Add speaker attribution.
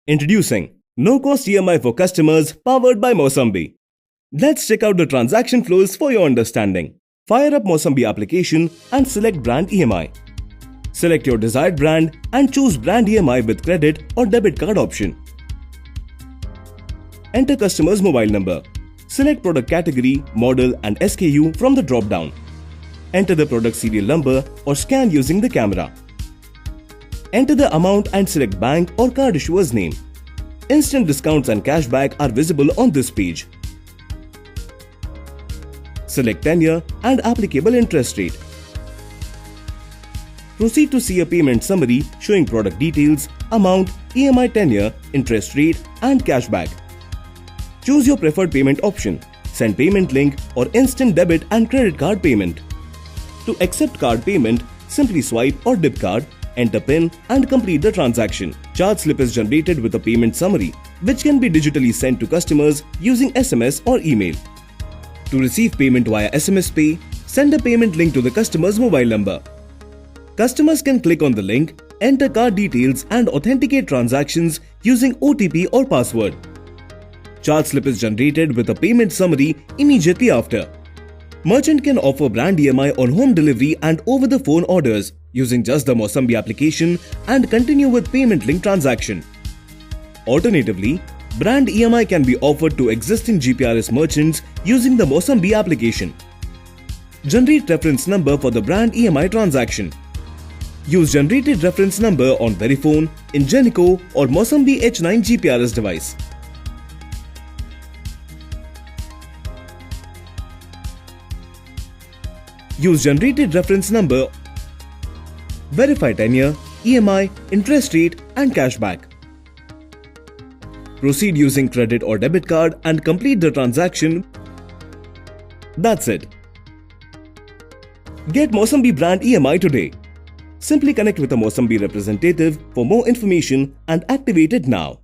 Speaker 1: Introducing no-cost EMI for customers powered by Mosambhi. Let's check out the transaction flows for your understanding. Fire up Mosambhi application and select brand EMI. Select your desired brand and choose brand EMI with credit or debit card option. Enter customer's mobile number. Select product category, model and SKU from the drop-down. Enter the product serial number or scan using the camera. Enter the amount and select bank or card issuer's name. Instant discounts and cashback are visible on this page. Select tenure and applicable interest rate. Proceed to see a payment summary showing product details, amount, EMI tenure, interest rate and cashback. Choose your preferred payment option, send payment link or instant debit and credit card payment. To accept card payment, simply swipe or dip card, enter PIN and complete the transaction. Charge slip is generated with a payment summary, which can be digitally sent to customers using SMS or email. To receive payment via SMS Pay, send a payment link to the customer's mobile number. Customers can click on the link, enter card details and authenticate transactions using OTP or password. Charge slip is generated with a payment summary immediately after. Merchant can offer brand EMI on home delivery and over-the-phone orders using just the Mosambhi application and continue with payment link transaction. Alternatively, brand EMI can be offered to existing GPRS merchants using the Mosambhi application. Generate reference number for the brand EMI transaction. Use generated reference number on Verifone, Ingenico or Mosambhi H9 GPRS device. Use generated reference number, verify tenure, EMI, interest rate and cashback. Proceed using credit or debit card and complete the transaction. That's it. Get Mosambhi brand EMI today. Simply connect with a Mosambhi representative for more information and activate it now.